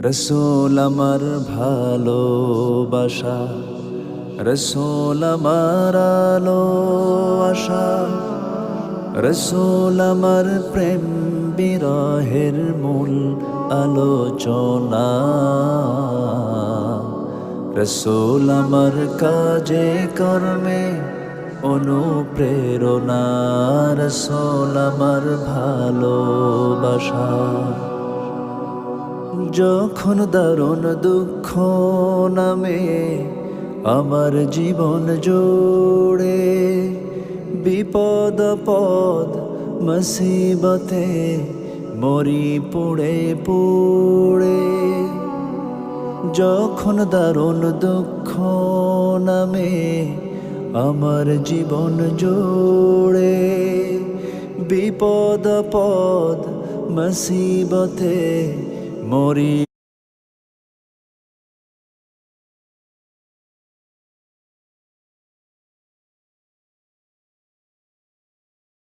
রসূল আমার ভালোবাসা, রসূল আমার আলো আশা, রসূল আমার প্রেম বিরহের মূল আলোচনা। রসূল আমার কাজে কর্মে অনুপ্রেরণা, রসূল আমার ভালোবাসা। যখন দারুণ দুঃখ নামে আমার জীবন জোড়ে, বিপদ পদ মুসিবতে মরি পুড়ে পুড়ে। যখন দারুণ দুঃখ নামে আমার জীবন জোড়ে, বিপদ পদ মুসিবতে মরি